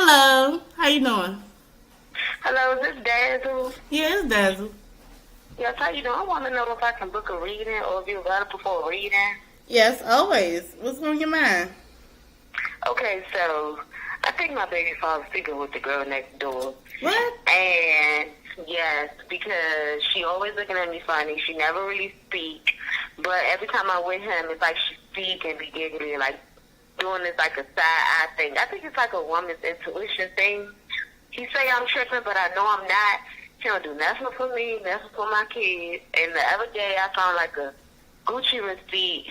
Hello. How you doing? Hello, is this Dazzle? Yeah, it's Dazzle. Yes, how you doing? I want to know if I can book a reading or if you're available for a reading. Yes, always. What's on your mind? Okay, so I think my baby father's sleeping with the girl next door. What? And yes, because she always looking at me funny. She never really speak. But every time I'm with him, it's like she speak and be giggly, like doing this like a side eye thing. I think it's like a woman's intuition thing. He say I'm tripping, but I know I'm not. He don't do nothing for me, nothing for my kids. And the other day, I found like a Gucci receipt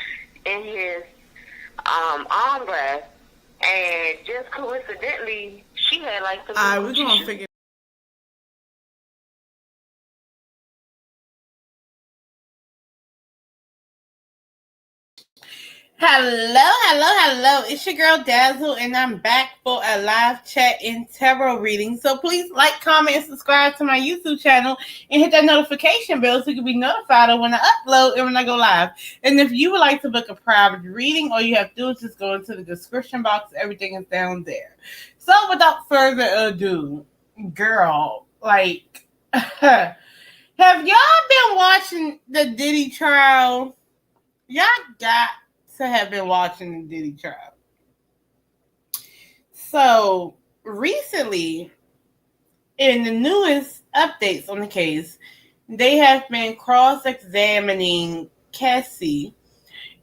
in his armrest, and just coincidentally, she had like some Alright, we're Gucci gonna shoes. figure. Hello. It's your girl Dazzle, and I'm back for a live chat and tarot reading. So please like, comment, and subscribe to my YouTube channel, and hit that notification bell so you can be notified of when I upload and when I go live. And if you would like to book a private reading, all you have to do is just go into the description box. Everything is down there. So without further ado, girl, like, have y'all been watching the Diddy trial? Y'all got to have been watching the Diddy trial. So recently, in the newest updates on the case, they have been cross-examining Cassie,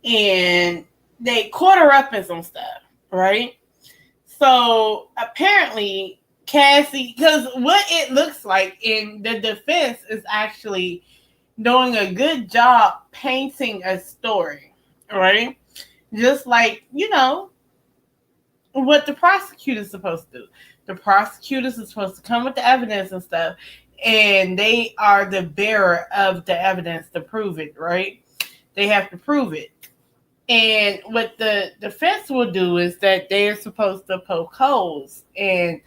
and they caught her up in some stuff, right? So apparently, Cassie, because what it looks like in the defense is actually doing a good job painting a story, right? Just like, what the prosecutor's supposed to do. The prosecutors are supposed to come with the evidence and stuff, and they are the bearer of the evidence to prove it, right? They have to prove it. And what the defense will do is that they're supposed to poke holes and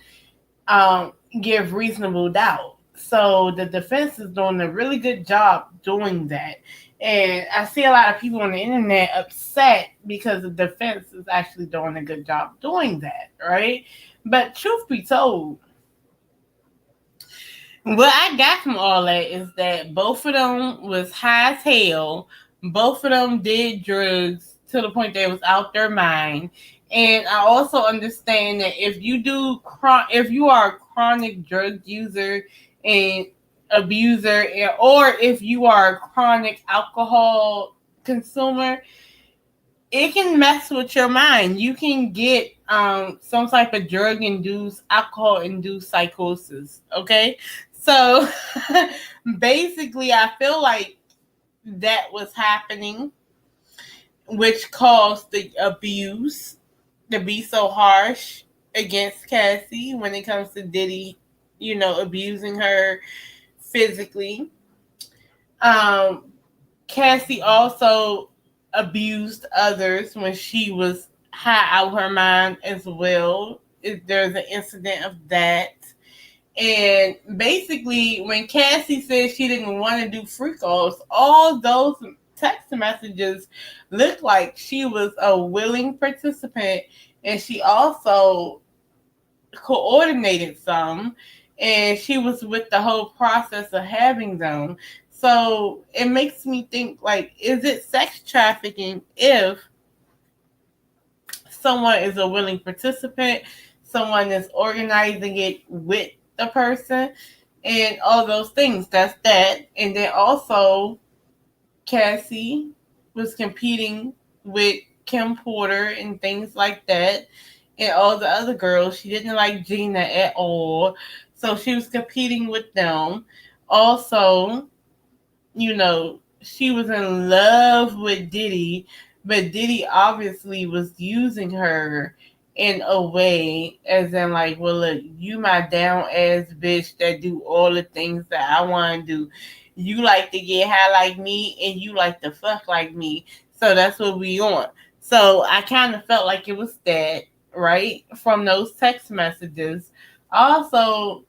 give reasonable doubt. So the defense is doing a really good job doing that. And I see a lot of people on the internet upset because the defense is actually doing a good job doing that, right? But truth be told, what I got from all that is that both of them was high as hell. Both of them did drugs to the point they was out their mind. And I also understand that if you are a chronic drug user and abuser, or if you are a chronic alcohol consumer, it can mess with your mind. You can get some type of drug induced, alcohol induced psychosis. Okay, so basically, I feel like that was happening, which caused the abuse to be so harsh against Cassie when it comes to Diddy, abusing her physically. Um, Cassie also abused others when she was high out her mind as well. There's an incident of that. And basically, when Cassie said she didn't want to do freak offs, all those text messages looked like she was a willing participant, and she also coordinated some, and she was with the whole process of having them. So it makes me think, like, is it sex trafficking if someone is a willing participant, someone is organizing it with the person, and all those things? That's that. And then also, Cassie was competing with Kim Porter and things like that, and all the other girls. She didn't like Gina at all, so she was competing with them. Also, she was in love with Diddy, but Diddy obviously was using her in a way as in, like, well, look, you my down ass bitch that do all the things that I want to do. You like to get high like me, and you like to fuck like me. So that's what we on. So I kind of felt like it was that, right, from those text messages. Also,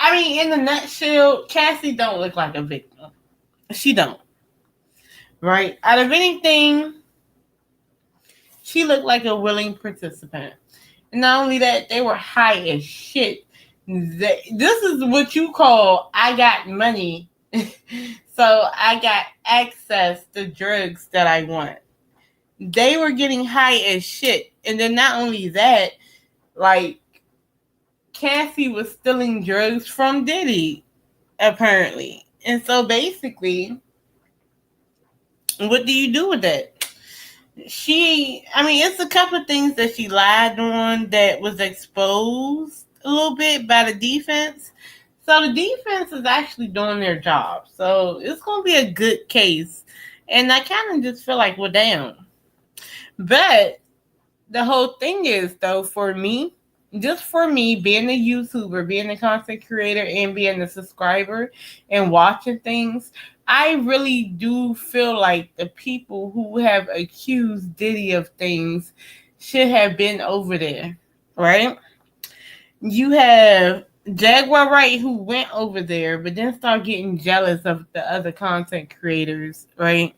I mean, in the nutshell, Cassie don't look like a victim. She don't. Right? Out of anything, she looked like a willing participant. Not only that, they were high as shit. This is what you call I got money. So I got access to drugs that I want. They were getting high as shit. And then not only that, like Cassie was stealing drugs from Diddy, apparently. And so basically, what do you do with that? It's a couple of things that she lied on that was exposed a little bit by the defense. So the defense is actually doing their job. So it's going to be a good case. And I kind of just feel like, well, damn. But the whole thing is, though, for me, just for me, being a YouTuber, being a content creator, and being a subscriber and watching things, I really do feel like the people who have accused Diddy of things should have been over there, right? You have Jaguar Wright who went over there, but then started getting jealous of the other content creators, right?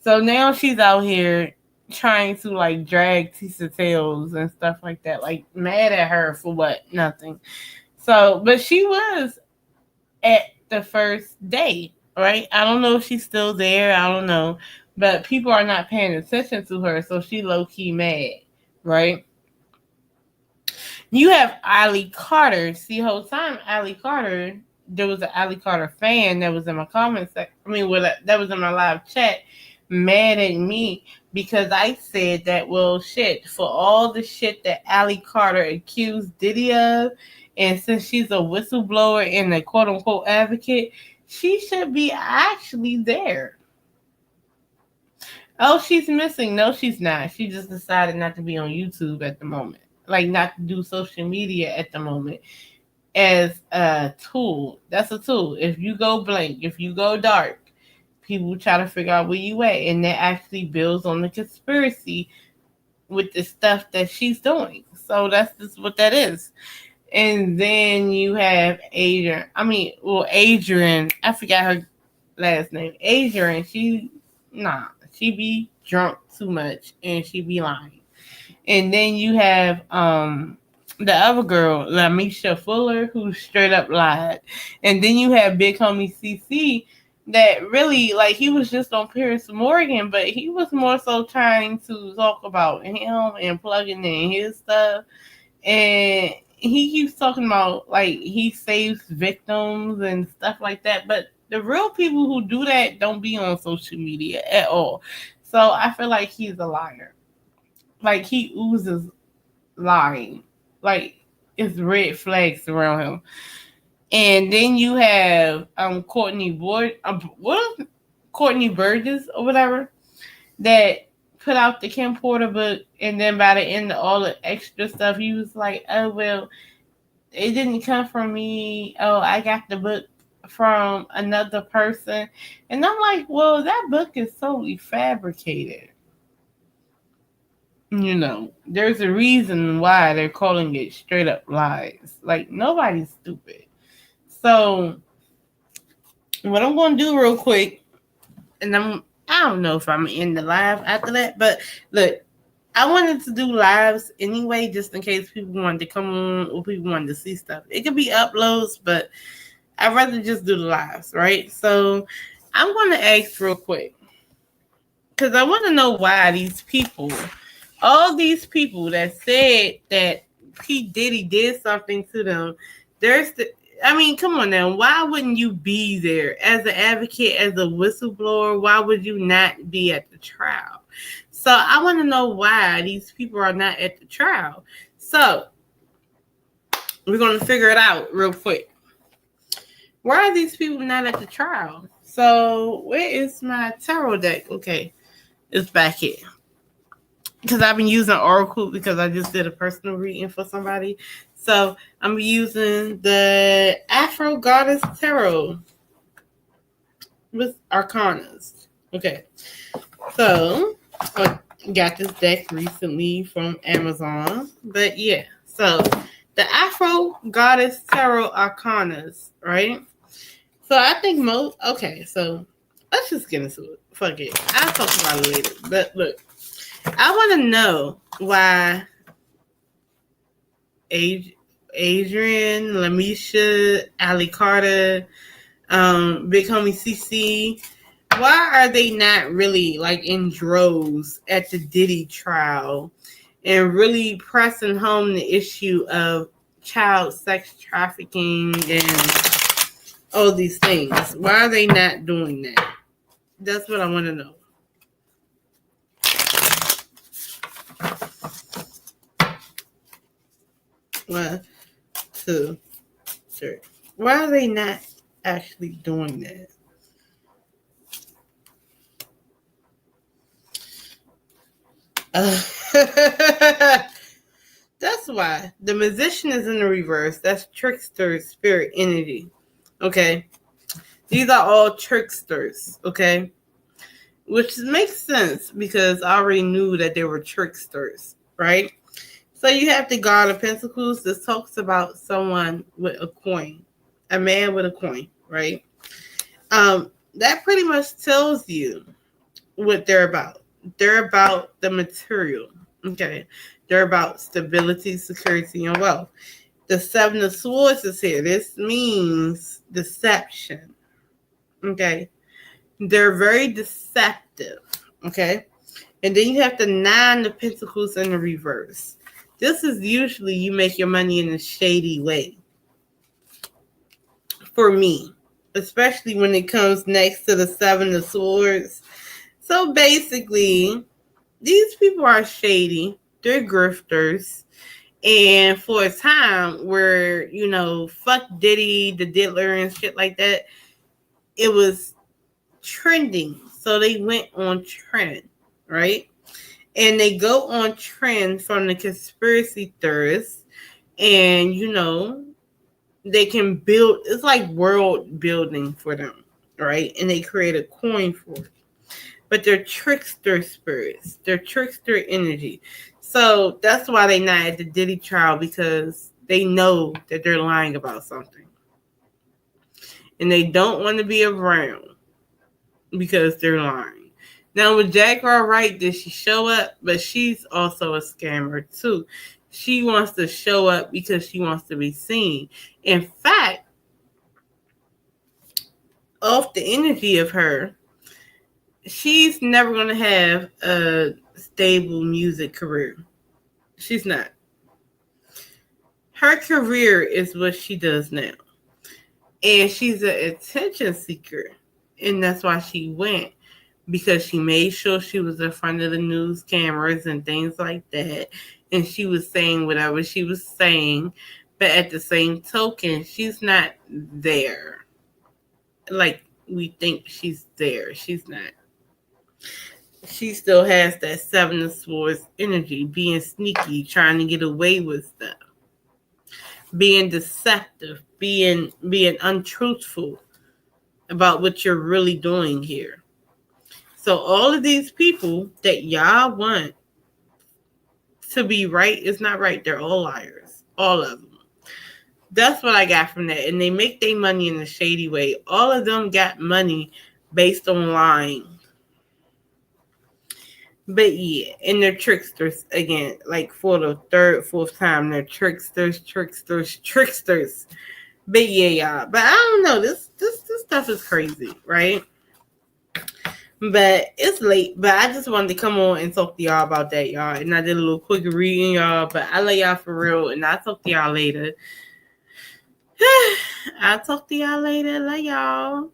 So now she's out here trying to like drag Tisa tails and stuff like that, like mad at her for what? Nothing. So, but she was at the first day, right? I don't know if she's still there. I don't know. But people are not paying attention to her, so she low key mad, right? You have Ali Carter. See, whole time Ali Carter, there was an Ali Carter fan that was in my comments. That was in my live chat, mad at me because I said that, well, shit, for all the shit that Ali Carter accused Diddy of, and since she's a whistleblower and a quote unquote advocate, she should be actually there. Oh, she's missing. No, she's not. She just decided not to be on YouTube at the moment. Like, not to do social media at the moment as a tool. That's a tool. If you go blank, if you go dark, people try to figure out where you at. And that actually builds on the conspiracy with the stuff that she's doing. So that's just what that is. And then you have Adrian. Adrian. I forgot her last name. Adrian. She be drunk too much and she be lying. And then you have the other girl, Lamisha Fuller, who straight up lied. And then you have Big Homie CC that really, like, he was just on Pierce Morgan, but he was more so trying to talk about him and plugging in his stuff. And he keeps talking about, like, he saves victims and stuff like that. But the real people who do that don't be on social media at all. So I feel like he's a liar. Like, he oozes lying. Like, it's red flags around him. And then you have Courtney Burgess or whatever that put out the Kim Porter book, and then by the end of all the extra stuff, he was like, "Oh well, it didn't come from me. Oh, I got the book from another person," and I'm like, "Well, that book is solely fabricated." There's a reason why they're calling it straight up lies. Like, nobody's stupid. So, what I'm going to do real quick, and I don't know if I'm in the live after that, but look, I wanted to do lives anyway, just in case people wanted to come on or people wanted to see stuff. It could be uploads, but I'd rather just do the lives, right? So, I'm going to ask real quick, because I want to know why all these people that said that P. Diddy did something to them, come on now. Why wouldn't you be there as an advocate, as a whistleblower? Why would you not be at the trial? So I want to know why these people are not at the trial. So we're going to figure it out real quick. Why are these people not at the trial? So where is my tarot deck? Okay, it's back here. Because I've been using Oracle because I just did a personal reading for somebody. So I'm using the Afro Goddess Tarot with Arcanas. Okay. So I got this deck recently from Amazon. But yeah. So the Afro Goddess Tarot Arcanas, right? So I think okay, so let's just get into it. Fuck it. I'll talk about it later. But look. I want to know why Adrian, Lamisha, Ali Carter, Big Homie CC. Why are they not really like in droves at the Diddy trial and really pressing home the issue of child sex trafficking and all these things? Why are they not doing that? That's what I want to know. One, two, three. Why are they not actually doing that? That's why the musician is in the reverse. That's trickster spirit energy. Okay. These are all tricksters. Okay. Which makes sense because I already knew that they were tricksters. Right. So you have the God of Pentacles. This talks about someone with a coin. A man with a coin. Right. That pretty much tells you what they're about. They're about the material. Okay. They're about stability, security, and wealth. The Seven of Swords is here. This means deception. Okay. They're very deceptive. Okay. And then you have the Nine of Pentacles in the reverse. This is usually you make your money in a shady way. For me. Especially when it comes next to the Seven of Swords. So basically, these people are shady. They're grifters. And for a time where, fuck Diddy, the diddler and shit like that, it was trending. So they went on trend, right? And they go on trend from the conspiracy theorists. And, they can build, it's like world building for them, right? And they create a coin for it. But they're trickster spirits. They're trickster energy. So that's why they're not at the Diddy trial, because they know that they're lying about something. And they don't want to be around because they're lying. Now with Jaguar Wright, did she show up? But she's also a scammer too. She wants to show up because she wants to be seen. In fact, off the energy of her, she's never going to have a stable music career. She's not. Her career is what she does now. And she's an attention seeker. And that's why she went. Because she made sure she was in front of the news cameras and things like that. And she was saying whatever she was saying. But at the same token, she's not there. Like we think she's there. She's not. She still has that Seven of Swords energy, being sneaky, trying to get away with stuff, being deceptive, being untruthful about what you're really doing here. So all of these people that y'all want to be right is not right. They're all liars. All of them. That's what I got from that. And they make their money in a shady way. All of them got money based on lying. But yeah, and they're tricksters again, like for the third, fourth time, they're tricksters. But yeah, y'all. But I don't know. This stuff is crazy, right? But it's late. But I just wanted to come on and talk to y'all about that, y'all. And I did a little quick reading, y'all. But I love y'all for real, and I'll talk to y'all later. I'll talk to y'all later. Love y'all.